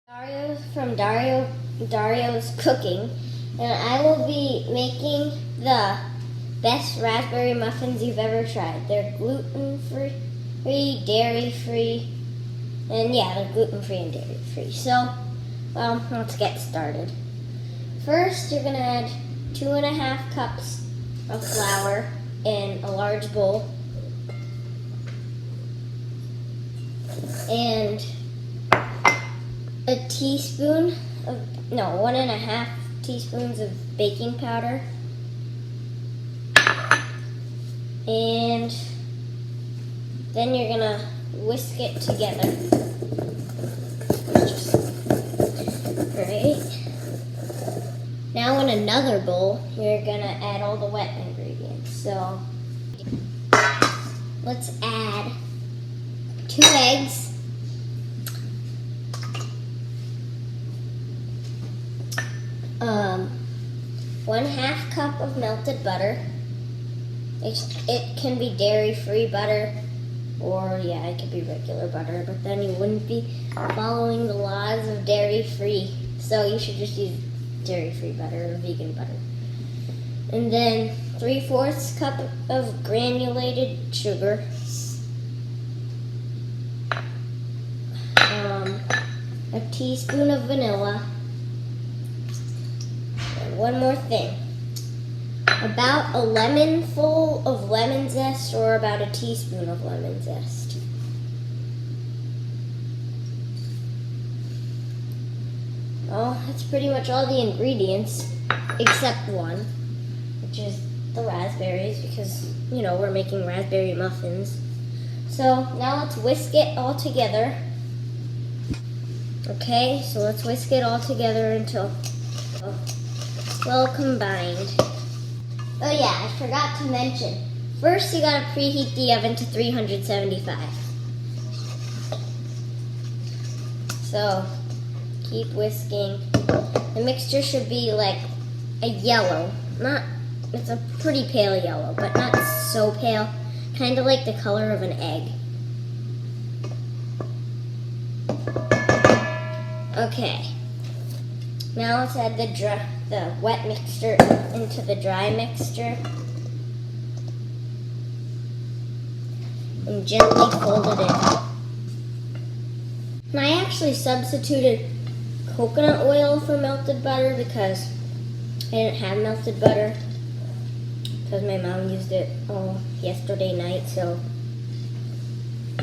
Dario's from Dario's Cooking, and I will be making the best raspberry muffins you've ever tried. They're gluten-free, dairy-free, and yeah, they're gluten-free and dairy-free. So, let's get started. First, you're going to add 2.5 cups of flour in a large bowl, and a teaspoon of, 1.5 teaspoons of baking powder, and then you're gonna whisk it together. Right. Now in another bowl, you're gonna add all the wet ingredients. So let's add 2 eggs, 1/2 cup of melted butter. It can be dairy-free butter, or yeah, it could be regular butter, but then you wouldn't be following the laws of dairy-free. So you should just use dairy-free butter or vegan butter. And then 3/4 cup of granulated sugar. A teaspoon of vanilla. One more thing, about a lemonful of lemon zest, or about a teaspoon of lemon zest. Well, that's pretty much all the ingredients, except one, which is the raspberries, because, we're making raspberry muffins. So now let's whisk it all together. Okay, so let's whisk it all together until well combined. Oh yeah, I forgot to mention. First, you gotta preheat the oven to 375. So, keep whisking. The mixture should be like a yellow. It's a pretty pale yellow, but not so pale. Kind of like the color of an egg. Okay. Now let's add the wet mixture into the dry mixture and gently fold it in. And I actually substituted coconut oil for melted butter because I didn't have melted butter because my mom used it all yesterday night, so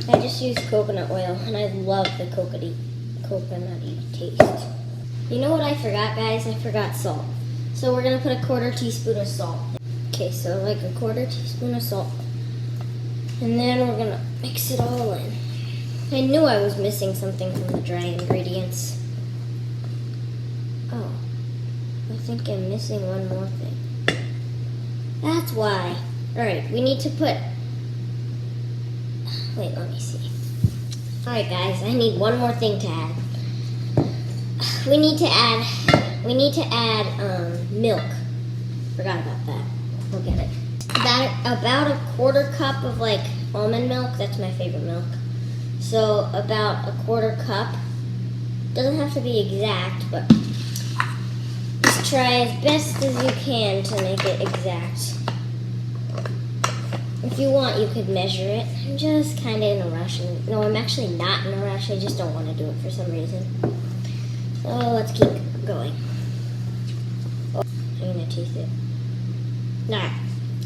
I just used coconut oil, and I love the coconutty taste. You know what I forgot, guys? I forgot salt. So we're going to put a 1/4 teaspoon of salt. Okay, so like a 1/4 teaspoon of salt. And then we're going to mix it all in. I knew I was missing something from the dry ingredients. Oh, I think I'm missing one more thing. That's why. Alright, we need to put... Wait, let me see. Alright guys, I need one more thing to add. We need to add milk. Forgot about that. We'll get it. About a 1/4 cup of almond milk. That's my favorite milk. So about a 1/4 cup. Doesn't have to be exact, but just try as best as you can to make it exact. If you want, you could measure it. I'm just kind of in a rush. No, I'm actually not in a rush. I just don't want to do it for some reason. So let's keep going. Oh, I'm going to taste it. Nah,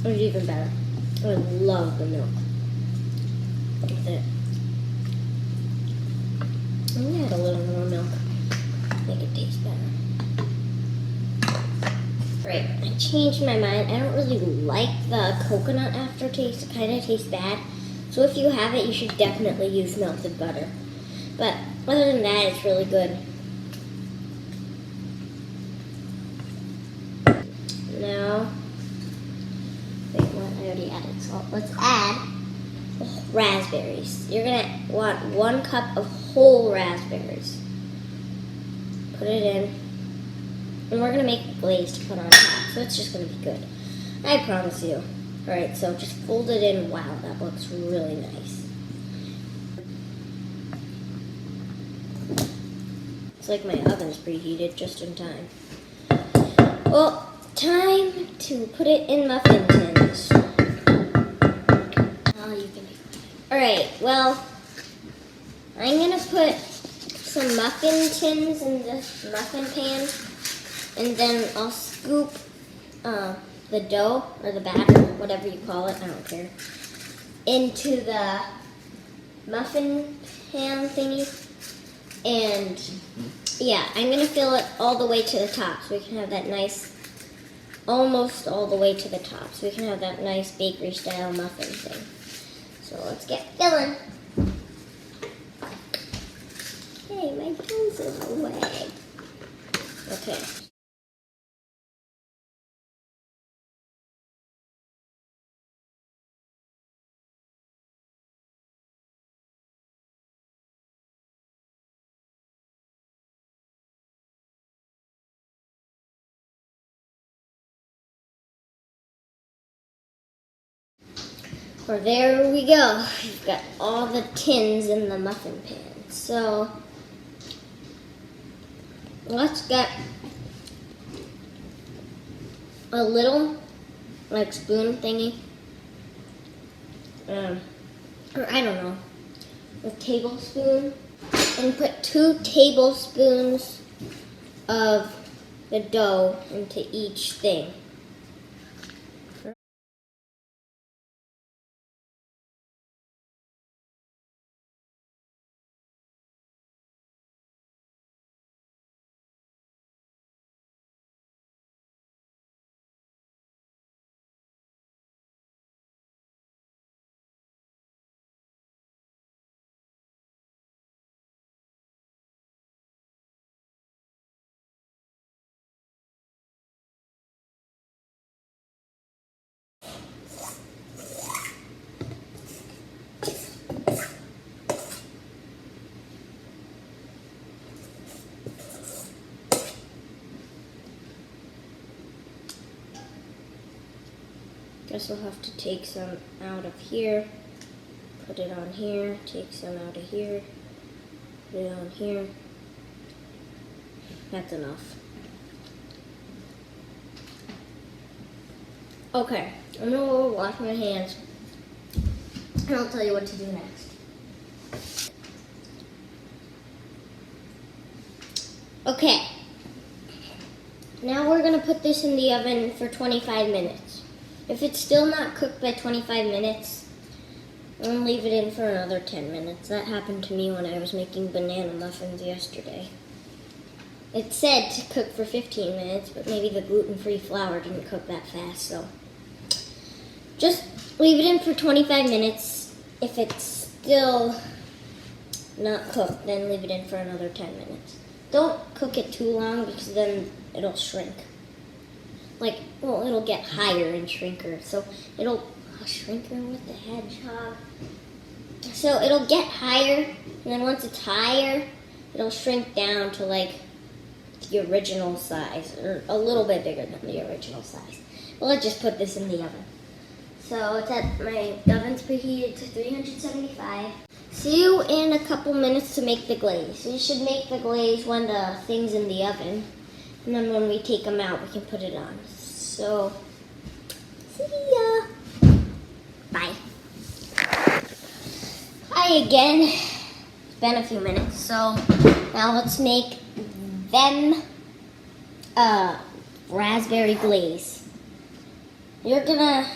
it was even better. I love the milk. Look at it. I'm going to add a little more milk. Make it taste better. Right, I changed my mind. I don't really like the coconut aftertaste. It kind of tastes bad. So if you have it, you should definitely use melted butter. But other than that, it's really good. Now, wait, what? I already added salt. Let's add raspberries. You're going to want 1 cup of whole raspberries. Put it in. And we're going to make a glaze to put on top. So it's just going to be good. I promise you. Alright, so just fold it in. Wow, that looks really nice. like my oven's preheated just in time. Well, time to put it in muffin tins. Oh, you can do it. Alright, well, I'm going to put some muffin tins in the muffin pan, and then I'll scoop the dough, or the batter, whatever you call it, I don't care, into the muffin pan thingy. And yeah, I'm going to fill it all the way to the top so we can have that nice, almost all the way to the top, so we can have that nice bakery style muffin thing. So let's get filling. Hey, my toes are in the way. Okay. Well, there we go. We've got all the tins in the muffin pan. So let's get a little, like, spoon thingy, or I don't know, a tablespoon, and put 2 tablespoons of the dough into each thing. Guess we'll have to take some out of here, put it on here, take some out of here, put it on here. That's enough. Okay, I'm gonna go wash my hands, and I'll tell you what to do next. Okay, now we're gonna put this in the oven for 25 minutes. If it's still not cooked by 25 minutes, I'm gonna leave it in for another 10 minutes. That happened to me when I was making banana muffins yesterday. It said to cook for 15 minutes, but maybe the gluten-free flour didn't cook that fast, so just leave it in for 25 minutes. If it's still not cooked, then leave it in for another 10 minutes. Don't cook it too long because then it'll shrink. Well, it'll get higher and shrinker. So it'll, shrinker with the hedgehog. So it'll get higher, and then once it's higher, it'll shrink down to like the original size, or a little bit bigger than the original size. Well, let's just put this in the oven. So it's at, my oven's preheated to 375. See you in a couple minutes to make the glaze. You should make the glaze when the thing's in the oven, and then when we take them out, we can put it on. So, see ya. Bye. Hi again. It's been a few minutes, so now let's make them raspberry glaze. You're gonna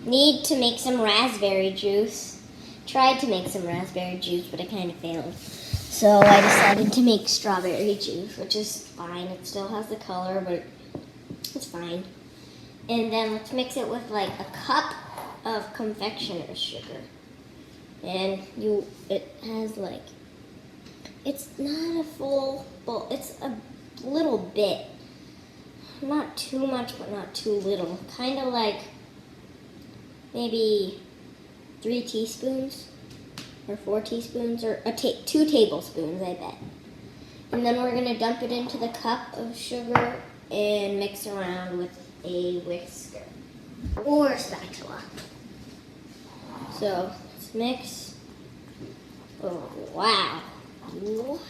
need to make some raspberry juice. Tried to make some raspberry juice, but I kind of failed. So I decided to make strawberry juice, which is fine. It still has the color, but it's fine. And then let's mix it with like a cup of confectioner's sugar. And it has like, it's not a full bowl, it's a little bit. Not too much, but not too little. Kind of like maybe 3 teaspoons or 4 teaspoons, or 2 tablespoons, I bet. And then we're gonna dump it into the cup of sugar and mix around with a whisker or a spatula. So let's mix. Oh wow! What?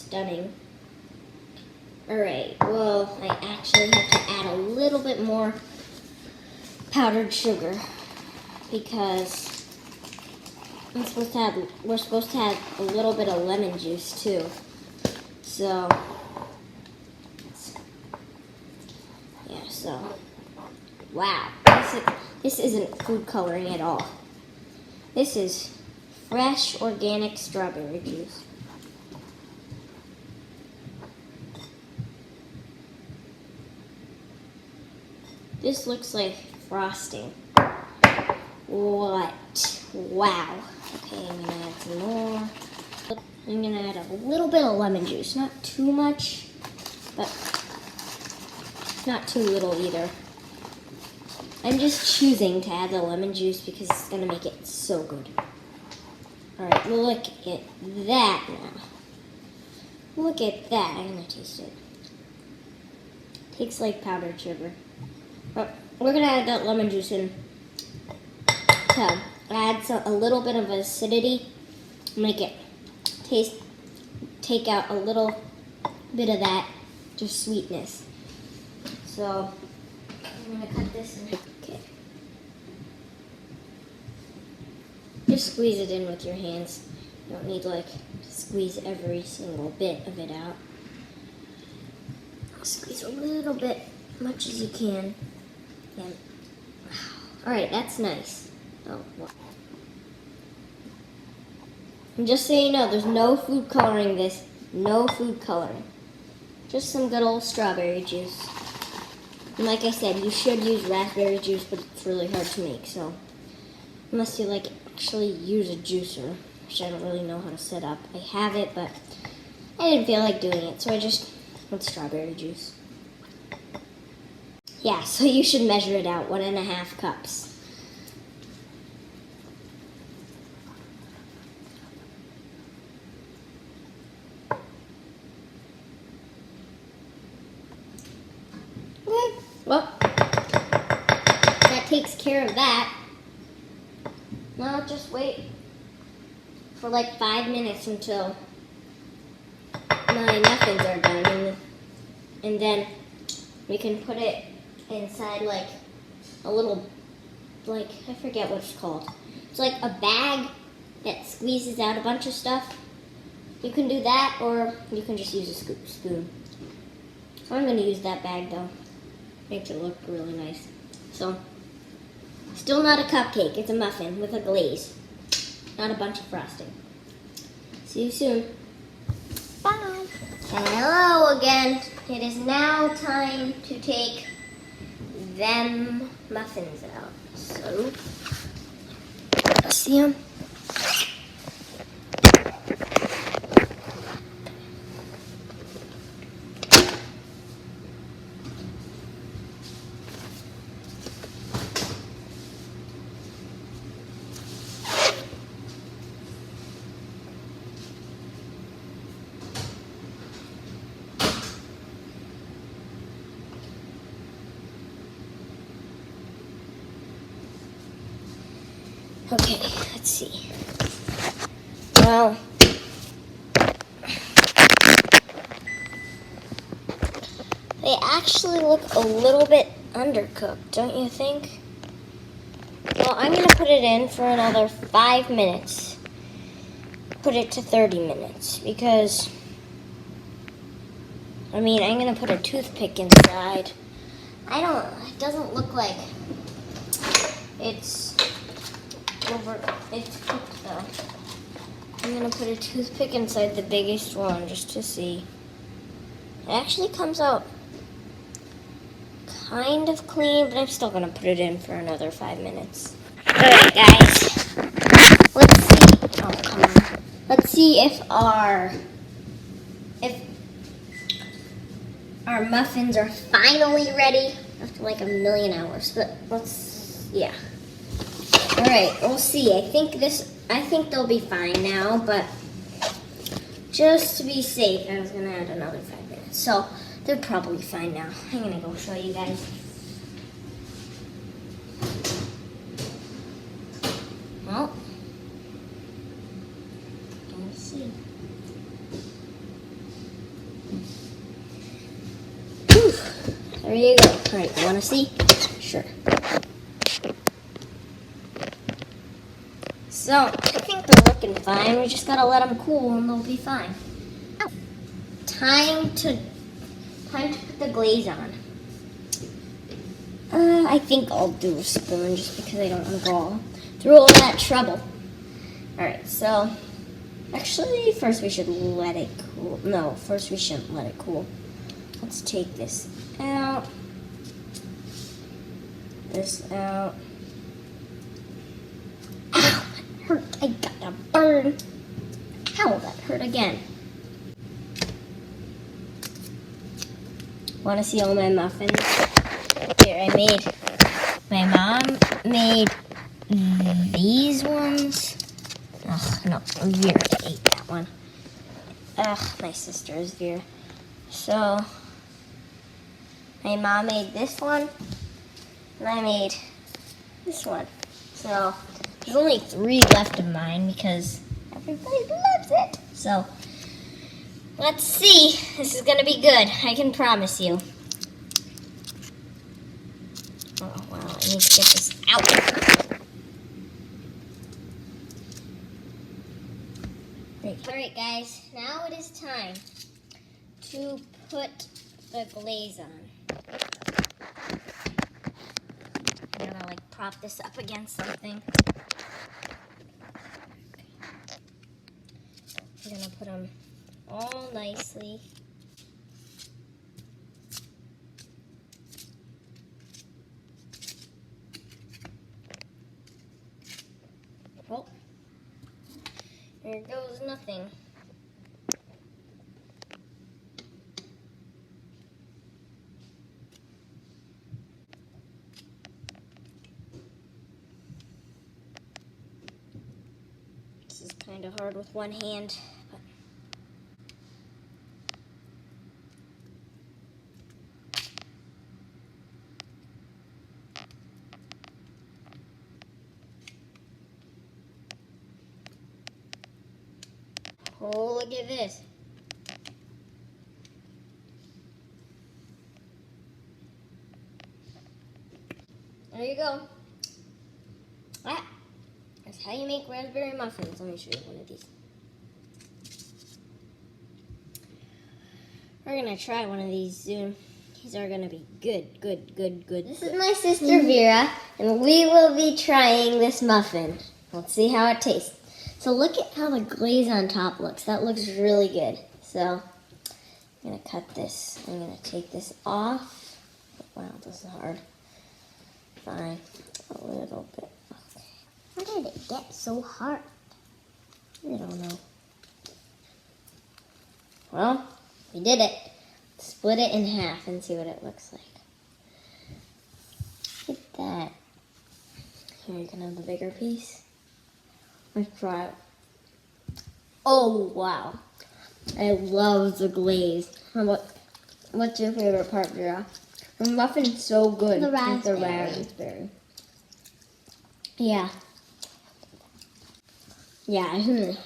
stunning. Alright, well, I actually have to add a little bit more powdered sugar because we're supposed to have a little bit of lemon juice too. So, yeah, so, wow, this isn't food coloring at all. This is fresh, organic strawberry juice. This looks like frosting. What? Wow. Okay, I'm gonna add some more. I'm gonna add a little bit of lemon juice. Not too much, but not too little either. I'm just choosing to add the lemon juice because it's gonna make it so good. Alright, well look at that now. Look at that. I'm gonna taste it. Tastes like powdered sugar. But we're gonna add that lemon juice in to add a little bit of acidity, make it take out a little bit of that just sweetness. So I'm gonna cut this in. Okay. Just squeeze it in with your hands. You don't need to squeeze every single bit of it out. Squeeze a little bit, as much as you can. And, all right, that's nice. Oh, well. And just so you know, there's no food coloring this. No food coloring. Just some good old strawberry juice. And like I said, you should use raspberry juice, but it's really hard to make. So unless you actually use a juicer, which I don't really know how to set up. I have it, but I didn't feel like doing it, so I just went strawberry juice. Yeah, so you should measure it out, 1.5 cups. Okay, well, that takes care of that. Now just wait for 5 minutes until my muffins are done, and then we can put it inside a little, I forget what it's called. It's like a bag that squeezes out a bunch of stuff. You can do that, or you can just use a spoon. So I'm going to use that bag though. Makes it look really nice. So, still not a cupcake, it's a muffin with a glaze. Not a bunch of frosting. See you soon. Bye. Hello again. It is now time to take them muffins out. So, see them? Okay, let's see. Well, they actually look a little bit undercooked, don't you think? Well, I'm going to put it in for another 5 minutes. Put it to 30 minutes because, I'm going to put a toothpick inside. It doesn't look like it's cooked though. I'm gonna put a toothpick inside the biggest one just to see. It actually comes out kind of clean, but I'm still gonna put it in for another 5 minutes. Alright guys, let's see. Oh, come on. Let's see if our muffins are finally ready after a million hours. But yeah. All right, we'll see. I think they'll be fine now, but just to be safe, I was gonna add another 5 minutes. So they're probably fine now. I'm gonna go show you guys. Well, let's see. you go. All right, you want to see? Sure. So, I think they're looking fine. We just gotta let them cool and they'll be fine. Time to put the glaze on. I think I'll do a spoon just because I don't want to go all through all that trouble. Alright, so actually first we should let it cool. No, first we shouldn't let it cool. Let's take this out. This out. Ow, that hurt. I got a burn. Ow, that hurt again. Want to see all my muffins? Here, my mom made these ones. Ugh, no, Vera ate that one. Ugh, my sister is Vera. So, my mom made this one, and I made this one. So, there's only 3 left of mine because everybody loves it. So, let's see. This is going to be good. I can promise you. Oh, wow. I need to get this out. Alright, guys. Now it is time to put the glaze on. I gotta, like, prop this up against something. We're gonna put them all nicely. Oh, there goes nothing. This is kind of hard with one hand. But oh, look at this. There you go. That's how you make raspberry muffins. Let me show you one of these. We're going to try one of these soon. These are going to be good, good, good, good. This is my sister Vera, and we will be trying this muffin. Let's see how it tastes. So look at how the glaze on top looks. That looks really good. So I'm going to cut this. I'm going to take this off. Wow, this is hard. Fine. A little bit. Okay. How did it get so hard? I don't know. Well, we did it. Split it in half and see what it looks like. Look at that. Here, you can have the bigger piece. Let's try it. Oh, wow. I love the glaze. What's your favorite part, Vera? The muffin's so good. The raspberry. The raspberry. Yeah. Yeah,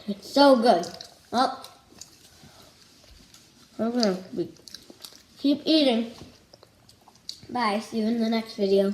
it's so good. Well, we're gonna keep eating. Bye. See you in the next video.